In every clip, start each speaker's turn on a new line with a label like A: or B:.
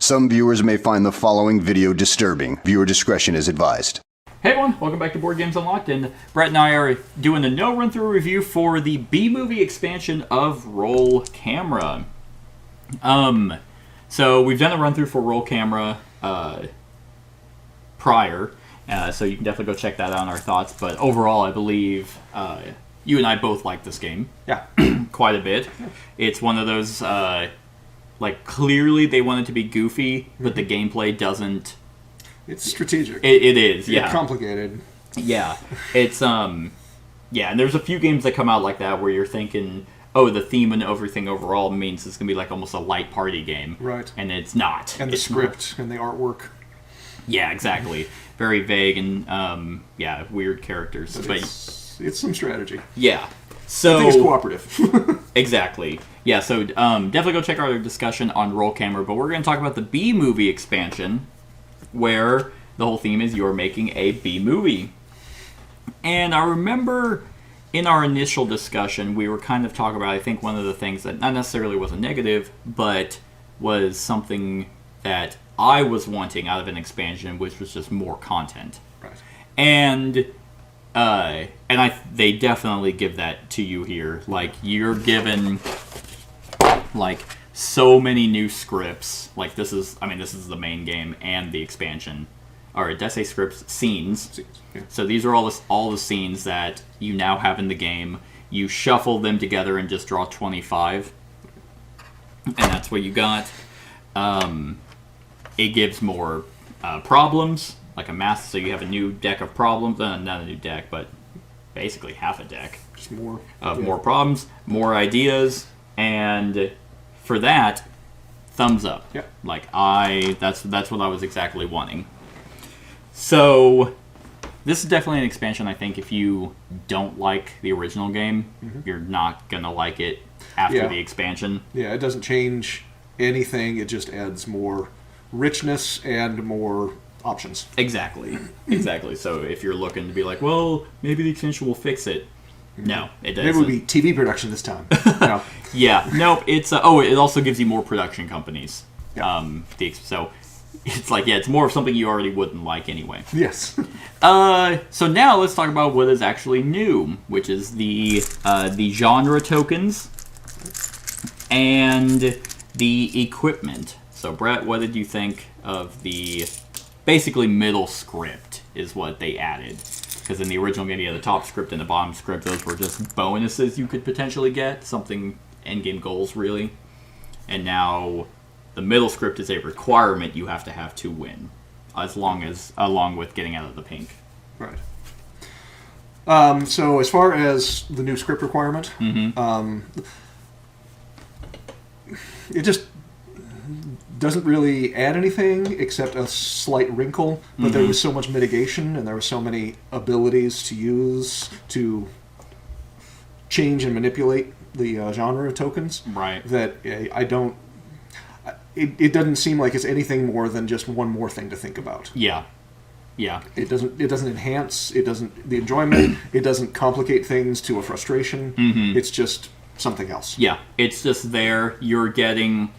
A: Some viewers may find the following video disturbing. Viewer discretion is advised.
B: Hey everyone, welcome back to Board Games Unlocked, and Brett and I are doing a no-run-through review for the B-movie expansion of Roll Camera. So we've done a run-through for Roll Camera prior, so you can definitely go check that out on our thoughts, but overall I believe you and I both like this game.
C: Yeah.
B: Quite a bit. It's one of those, clearly they want it to be goofy, but the gameplay doesn't...
C: It's strategic.
B: It is, yeah.
C: It's complicated.
B: Yeah. It's, and there's a few games that come out like that where you're thinking, oh, the theme and everything overall means it's going to be like almost a light party game.
C: Right.
B: And it's not.
C: And the script and the artwork.
B: Yeah, exactly. Very vague and, weird characters.
C: But it's some strategy.
B: Yeah. So,
C: I think it's cooperative.
B: Exactly. Yeah, so definitely go check out our discussion on Roll Camera, but we're going to talk about the B-movie expansion, where the whole theme is you're making a B-movie. And I remember in our initial discussion, we were kind of talking about, I think, one of the things that not necessarily was a negative, but was something that I was wanting out of an expansion, which was just more content.
C: Right.
B: And they definitely give that to you here. Like, you're given, so many new scripts. Like, this is the main game and the expansion. Or, did I say scripts? Scenes.
C: Yeah.
B: So these are all the scenes that you now have in the game. You shuffle them together and just draw 25. And that's what you got. It gives more problems, like a math, so you have a new deck of problems. Not a new deck, but basically half a deck.
C: Just more.
B: More problems, more ideas, and for that, thumbs up.
C: Yeah.
B: That's what I was exactly wanting. So, this is definitely an expansion, I think, if you don't like the original game, you're not going to like it after the expansion.
C: Yeah, it doesn't change anything, it just adds more richness and more options.
B: Exactly. So if you're looking to be like, well, maybe the extension will fix it. No, it doesn't.
C: Maybe it would be TV production this time. No.
B: Yeah, nope. It's it also gives you more production companies.
C: Yeah.
B: So it's it's more of something you already wouldn't like anyway.
C: Yes.
B: So now let's talk about what is actually new, which is the genre tokens and the equipment. So Brett, what did you think of the basically middle script is what they added? Because in the original game, you had the top script and the bottom script. Those were just bonuses you could potentially get, something endgame goals, really. And now the middle script is a requirement you have to win, along with getting out of the pink.
C: Right. So as far as the new script requirement, it just doesn't really add anything except a slight wrinkle, but there was so much mitigation and there were so many abilities to use to change and manipulate the genre tokens,
B: right?
C: That I don't... It doesn't seem like it's anything more than just one more thing to think about.
B: Yeah.
C: It doesn't enhance, the enjoyment, it doesn't complicate things to a frustration. It's just something else.
B: Yeah, it's just there. You're getting...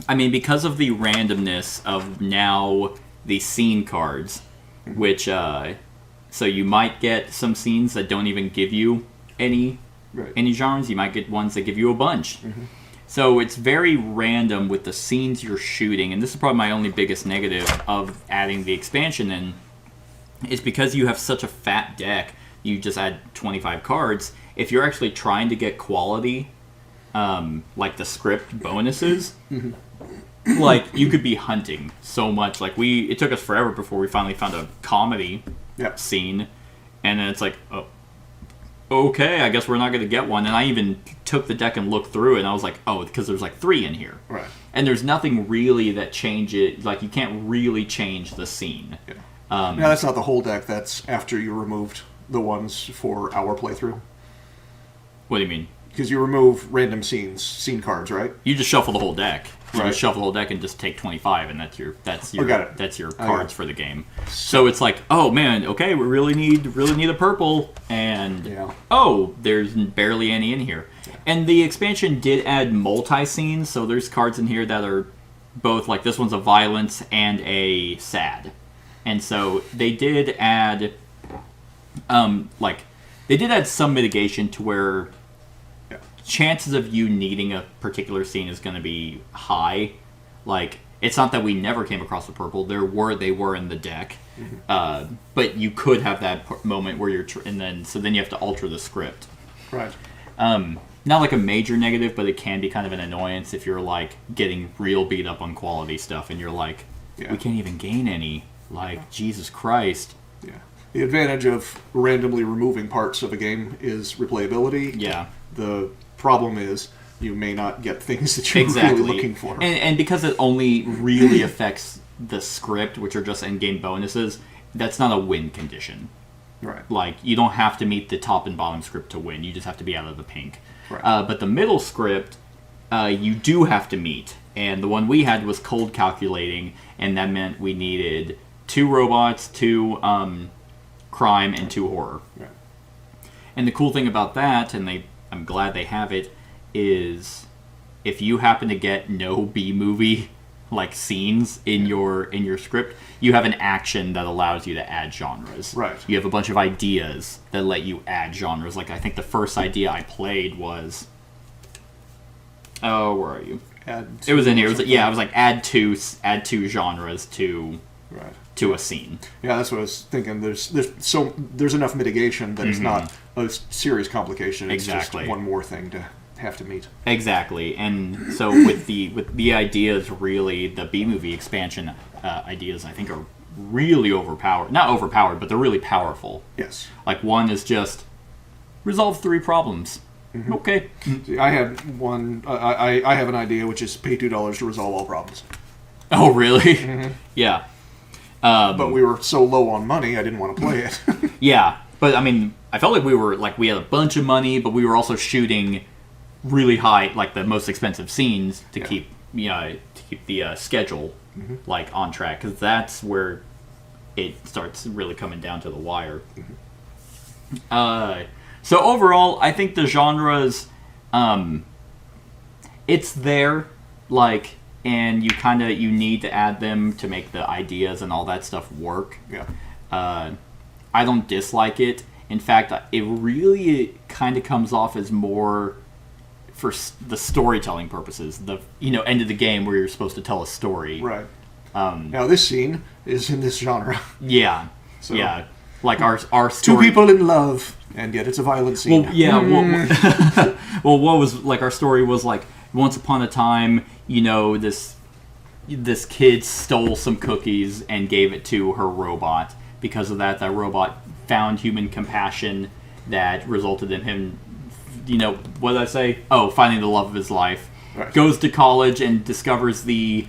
B: because of the randomness of now the scene cards, which, so you might get some scenes that don't even give you any genres. You might get ones that give you a bunch. So it's very random with the scenes you're shooting, and this is probably my only biggest negative of adding the expansion in, is because you have such a fat deck, you just add 25 cards. If you're actually trying to get quality, like the script bonuses, you could be hunting so much. It took us forever before we finally found a comedy scene, and then it's like, oh, okay, I guess we're not going to get one. And I even took the deck and looked through it, and I was like, oh, because there's 3 in here.
C: Right.
B: And there's nothing really that changes, you can't really change the scene.
C: Yeah. No, that's not the whole deck, that's after you removed the ones for our playthrough.
B: What do you mean?
C: Because you remove random scene cards, right?
B: You just shuffle the whole deck. You
C: Right.
B: just shuffle the whole deck and just take 25, and that's your cards for the game. So it's like, oh man, okay, we really need a purple, and there's barely any in here. And the expansion did add multi-scenes, so there's cards in here that are both, like, this one's a violence and a sad. And so they did add, they did add some mitigation to where chances of you needing a particular scene is going to be high. Like, it's not that we never came across the purple. They were in the deck. But you could have that moment where you're... so then you have to alter the script.
C: Right.
B: Not like a major negative, but it can be kind of an annoyance if you're, like, getting real beat up on quality stuff and you're like, we can't even gain any. Like, Jesus Christ.
C: Yeah. The advantage of randomly removing parts of a game is replayability.
B: Yeah.
C: The problem is you may not get things that you're really looking for.
B: And because it only really affects the script, which are just in-game bonuses, that's not a win condition.
C: Right.
B: Like, you don't have to meet the top and bottom script to win. You just have to be out of the pink.
C: Right.
B: But the middle script, you do have to meet. And the one we had was cold calculating, and that meant we needed 2 robots, 2 crime, and 2 horror.
C: Right.
B: And the cool thing about that, and I'm glad they have it, is if you happen to get no B-movie like scenes in your script, you have an action that allows you to add genres.
C: Right.
B: You have a bunch of ideas that let you add genres. Like, I think the first idea I played was... Oh, where are you? It was in here. I was like, add two genres to a scene.
C: Yeah, that's what I was thinking. There's enough mitigation that it's not a serious complication. It's just one more thing to have to meet.
B: Exactly. And so with the ideas, really, the B-movie expansion ideas, I think, are really overpowered. Not overpowered, but they're really powerful.
C: Yes.
B: Like, one is just resolve 3 problems. Okay.
C: See, I had one. I have an idea, which is pay $2 to resolve all problems.
B: Oh, really? Yeah.
C: But we were so low on money, I didn't want to play it.
B: Yeah, but I mean, I felt like we had a bunch of money, but we were also shooting really high, like the most expensive scenes to keep the schedule like on track, because that's where it starts really coming down to the wire. So overall, I think the genres, it's there, like, and you need to add them to make the ideas and all that stuff work.
C: Yeah.
B: I don't dislike it. In fact, it really kind of comes off as more for the storytelling purposes. The end of the game where you're supposed to tell a story.
C: Right. Now this scene is in this genre.
B: Yeah. So. Yeah. Like our story.
C: 2 people in love, and yet it's a violent scene.
B: Well, yeah. Well, what was like our story was like once upon a time, this kid stole some cookies and gave it to her robot. Because of that robot found human compassion that resulted in him, what did I say? Oh, finding the love of his life.
C: Right.
B: Goes to college and discovers the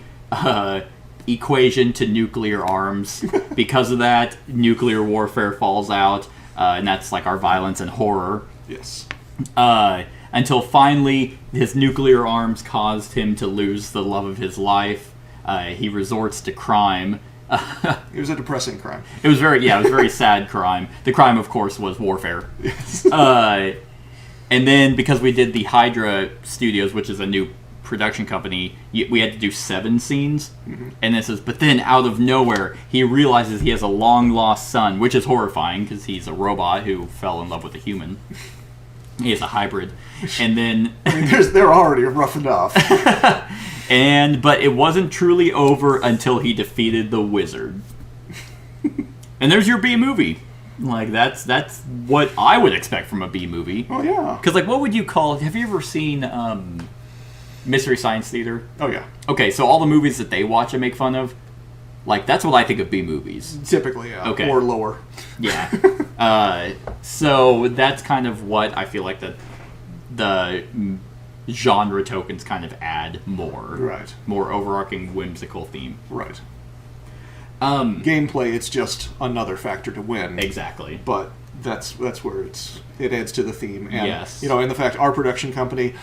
B: equation to nuclear arms. Because of that, nuclear warfare falls out, and that's like our violence and horror.
C: Yes.
B: Until finally, his nuclear arms caused him to lose the love of his life. He resorts to crime.
C: It was a depressing crime.
B: It was very sad crime. The crime, of course, was warfare.
C: Yes.
B: And then, because we did the Hydra Studios, which is a new production company, we had to do 7 scenes. And it says, but then out of nowhere, he realizes he has a long-lost son, which is horrifying, because he's a robot who fell in love with a human. He is a hybrid. And then...
C: I mean, they're already rough enough.
B: But it wasn't truly over until he defeated the wizard. And there's your B movie. Like, that's what I would expect from a B movie.
C: Oh, yeah.
B: Because, like, what would you call... Have you ever seen Mystery Science Theater?
C: Oh, yeah.
B: Okay, so all the movies that they watch and make fun of, like, that's what I think of B movies.
C: Typically, yeah.
B: Okay.
C: Or lower.
B: Yeah. So that's kind of what I feel like the genre tokens kind of add more.
C: Right.
B: More overarching whimsical theme.
C: Right. Gameplay, it's just another factor to win.
B: Exactly.
C: But that's where it adds to the theme. And,
B: yes.
C: And the fact our production company,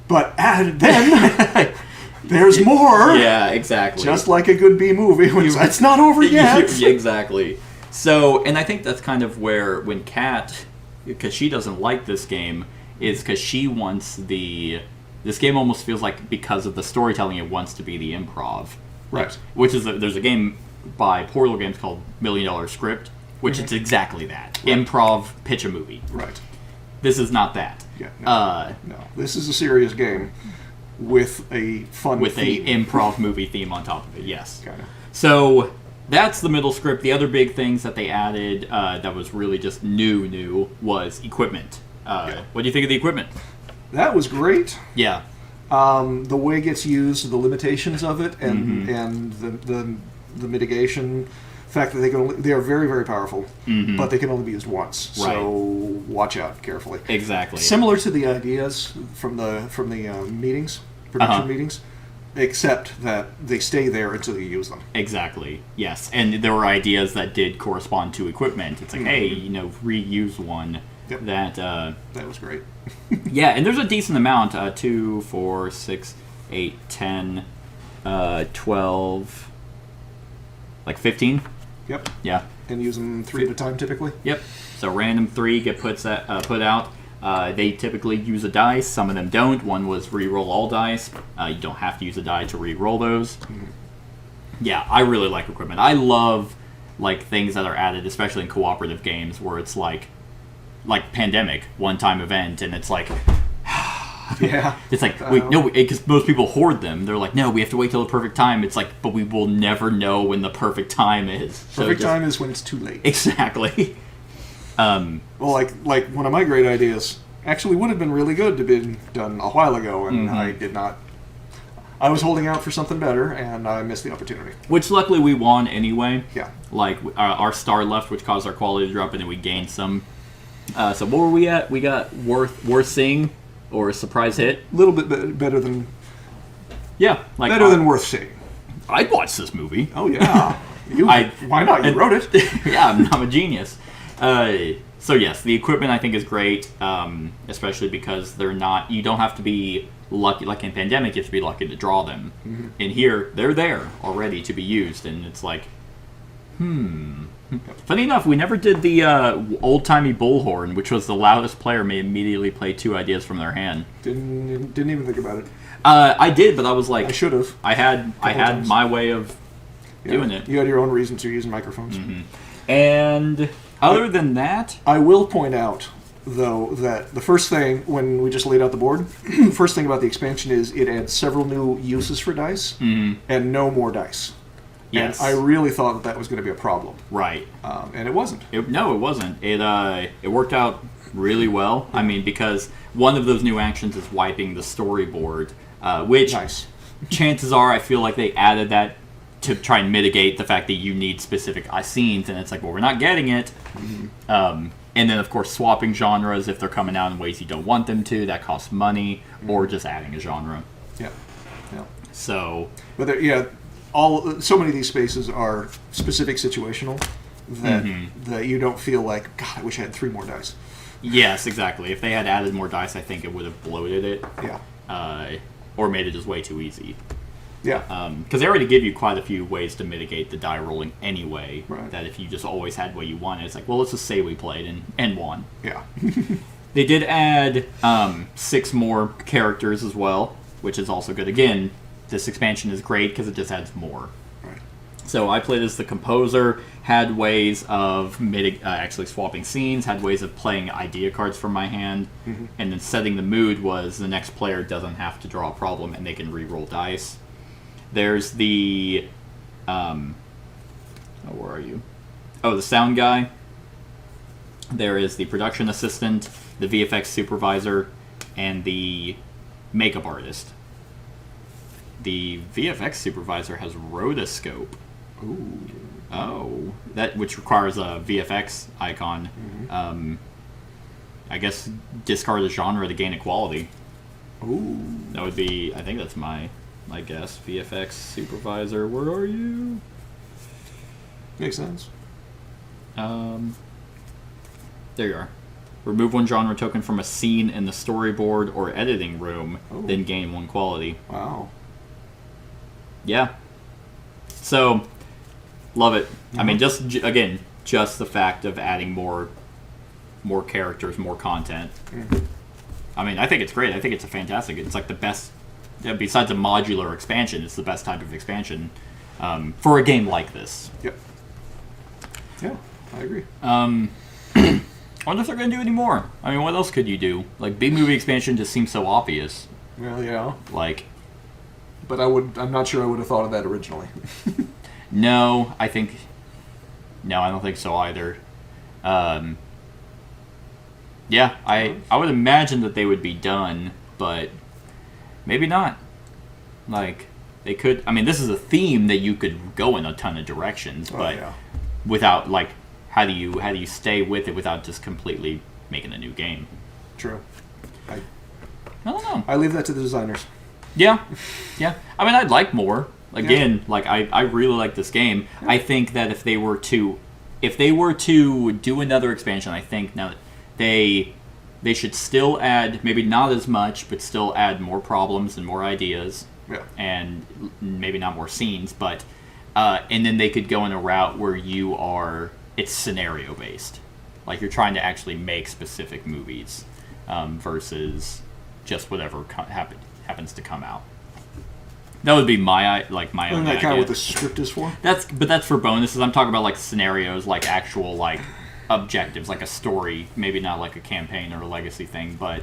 C: but then there's more.
B: Yeah, exactly.
C: Just like a good B movie. It's not over yet.
B: Exactly. So, and I think that's kind of where, when Kat, because she doesn't like this game, is because she wants the this game almost feels like, because of the storytelling, it wants to be the improv.
C: Right.
B: Which is, there's a game by Portal Games called $1 Million Script, which is exactly that. Right. Improv, pitch a movie.
C: Right.
B: This is not that.
C: Yeah. No. This is a serious game with a fun
B: with
C: theme.
B: a improv movie theme on top of it, yes.
C: Kind of.
B: So that's the middle script. The other big things that they added that was really just new was equipment. What do you think of the equipment?
C: That was great.
B: Yeah.
C: The way it gets used, the limitations of it, and the mitigation, the fact that they are very, very powerful, but they can only be used once.
B: Right.
C: So watch out carefully.
B: Exactly.
C: Similar to the ideas from the meetings, production meetings, except that they stay there until you use them.
B: Exactly. Yes, and there were ideas that did correspond to equipment. It's like, hey, reuse one.
C: Yep. That was great.
B: Yeah, and there's a decent amount. 2, 4, 6, 8, 10, 12, like 15.
C: Yep.
B: Yeah.
C: And use them 3 at a time, typically.
B: Yep. So random 3 get put out. They typically use a dice. Some of them don't. One was re-roll all dice. You don't have to use a die to re-roll those. Yeah, I really like equipment. I love things that are added, especially in cooperative games, where it's like Pandemic, one-time event, and it's like...
C: Yeah.
B: It's like, wait, no, because most people hoard them. They're like, no, we have to wait till the perfect time. It's like, but we will never know when the perfect time is.
C: Perfect time is when it's too late.
B: Exactly.
C: Well, like one of my great ideas actually would have been really good to be done a while ago, and I did not. I was holding out for something better, and I missed the opportunity.
B: Which luckily we won anyway.
C: Yeah.
B: Like our star left, which caused our quality to drop, and then we gained some. So what were we at? We got worth seeing or a surprise hit.
C: A little bit better than.
B: Yeah,
C: better than worth seeing.
B: I'd watch this movie.
C: Oh yeah. Why not? You wrote it.
B: Yeah, I'm a genius. So yes, the equipment I think is great, especially because they're not. You don't have to be lucky. Like in Pandemic, you have to be lucky to draw them. In here, they're there already to be used, and it's like, Funny enough, we never did the old-timey bullhorn, which was the loudest player may immediately play 2 ideas from their hand.
C: Didn't even think about it.
B: I did, but I was like,
C: I should have.
B: I had
C: times.
B: my way of doing it.
C: You had your own reasons for using microphones.
B: And other than that,
C: I will point out, though, that the first thing, when we just laid out the board, first thing about the expansion is it adds several new uses for dice and no more dice.
B: yes,
C: And I really thought that was going to be a problem.
B: right.
C: And it wasn't.
B: No, it wasn't. It worked out really well. I mean, because one of those new actions is wiping the storyboard, which
C: Nice.
B: chances are I feel like they added that to try and mitigate the fact that you need specific scenes, and it's like, well, we're not getting it. And then, of course, swapping genres if they're coming out in ways you don't want them to, that costs money, or just adding a genre.
C: Yeah. Yeah.
B: So,
C: But so many of these spaces are specific situational that you don't feel like, God, I wish I had 3 more dice.
B: yes, exactly. If they had added more dice, I think it would have bloated it,
C: Yeah.
B: or made it just way too easy.
C: Yeah.
B: Because they already give you quite a few ways to mitigate the die rolling anyway.
C: Right.
B: That if you just always had what you wanted, it's like, well, let's just say we played and won.
C: Yeah.
B: They did add 6 more characters as well, which is also good. Again, this expansion is great because it just adds more.
C: Right.
B: So I played as the composer, had ways of actually swapping scenes, had ways of playing idea cards from my hand, and then setting the mood was the next player doesn't have to draw a problem and they can re-roll dice. There's the... where are you? Oh, the sound guy. There is the production assistant, the VFX supervisor, and the makeup artist. The VFX supervisor has rotoscope.
C: Ooh.
B: Oh, which requires a VFX icon. I guess discard a genre to gain equality.
C: Ooh.
B: That would be. I think that's my guess. VFX supervisor. Where are you?
C: Makes sense.
B: There you are. Remove 1 genre token from a scene in the storyboard or editing room, then gain 1 quality.
C: Wow.
B: Yeah. So, love it. I mean, just the fact of adding more characters, more content. I mean, I think it's great. I think it's a fantastic. It's like the best. Besides a modular expansion, it's the best type of expansion for a game like this.
C: Yep. Yeah, I agree.
B: I wonder if they're going to do any more. I mean, what else could you do? Like, B-movie expansion just seems so obvious.
C: Well, yeah.
B: Like,
C: but I'm not sure I would have thought of that originally.
B: no, I don't think so either. Yeah, I would imagine that they would be done, but maybe not. Like, they could. I mean, this is a theme that you could go in a ton of directions, but without, like, how do you stay with it without just completely making a new game?
C: True.
B: I don't know.
C: I leave that to the designers.
B: Yeah. I mean, I'd like more. Again, like, I really like this game. Yeah. I think that if they were to do another expansion, I think now that they should still add, maybe not as much, but still add more problems and more ideas.
C: Yeah.
B: And maybe not more scenes, but and then they could go in a route where it's scenario based, like you're trying to actually make specific movies versus just whatever happens to come out. That would be my own
C: Isn't that kind of what the script is for?
B: That's for bonuses. I'm talking about like scenarios, like actual like objectives, like a story, maybe not like a campaign or a legacy thing, but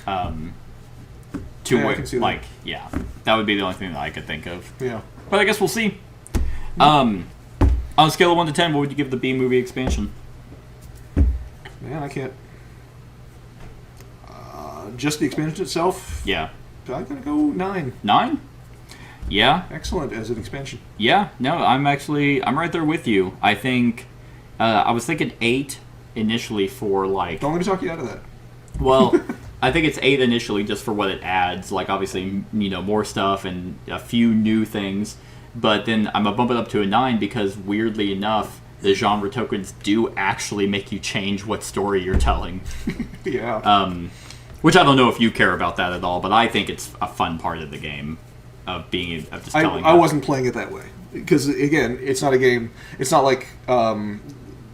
C: I can see that.
B: That would be the only thing that I could think of.
C: Yeah.
B: But I guess we'll see. On a scale of 1 to 10, what would you give the B movie expansion?
C: Man, I can't. Just the expansion itself?
B: Yeah.
C: I'm going to go 9.
B: 9? Yeah.
C: Excellent as an expansion.
B: Yeah. No, I'm right there with you. I think, I was thinking 8 initially for like...
C: Don't let me talk you out of that.
B: Well, I think it's 8 initially just for what it adds. Like, obviously, more stuff and a few new things. But then I'm going to bump it up to a 9 because, weirdly enough, the genre tokens do actually make you change what story you're telling.
C: Yeah.
B: Which I don't know if you care about that at all, but I think it's a fun part of the game of just telling.
C: I wasn't playing it that way because, again, it's not a game. It's not like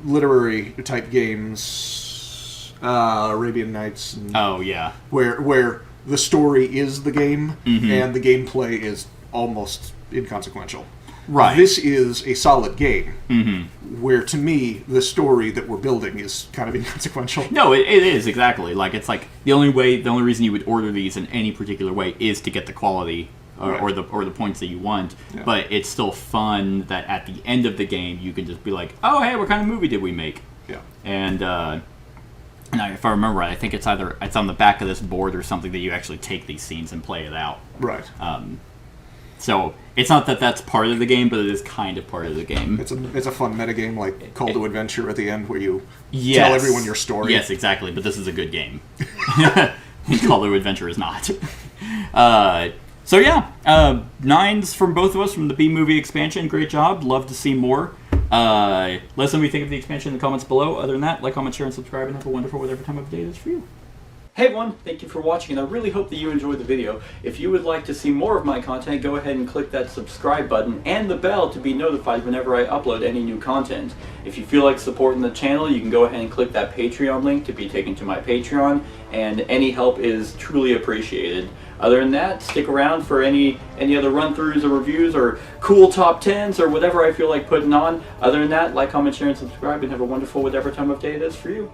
C: literary type games, Arabian Nights. And
B: oh yeah.
C: Where the story is the game and the gameplay is almost inconsequential.
B: Right.
C: This is a solid game, where to me the story that we're building is kind of inconsequential.
B: No, it is exactly like it's like the only reason you would order these in any particular way is to get the quality or the points that you want. Yeah. But it's still fun that at the end of the game you can just be like, oh hey, what kind of movie did we make?
C: Yeah.
B: And if I remember right, I think it's on the back of this board or something that you actually take these scenes and play it out.
C: Right.
B: So it's not that that's part of the game, but it is kind of part of the game.
C: It's a fun metagame like Call to Adventure at the end where you tell everyone your story.
B: Yes, exactly, but this is a good game. Call to Adventure is not. So yeah, 9s from both of us from the B-movie expansion. Great job. Love to see more. Let us know what you think of the expansion in the comments below. Other than that, like, comment, share, and subscribe, and have a wonderful whatever time of day it is for you. Hey everyone, thank you for watching, and I really hope that you enjoyed the video. If you would like to see more of my content, go ahead and click that subscribe button and the bell to be notified whenever I upload any new content. If you feel like supporting the channel, you can go ahead and click that Patreon link to be taken to my Patreon, and any help is truly appreciated. Other than that, stick around for any other run-throughs or reviews or cool top 10s or whatever I feel like putting on. Other than that, like, comment, share, and subscribe, and have a wonderful whatever time of day it is for you.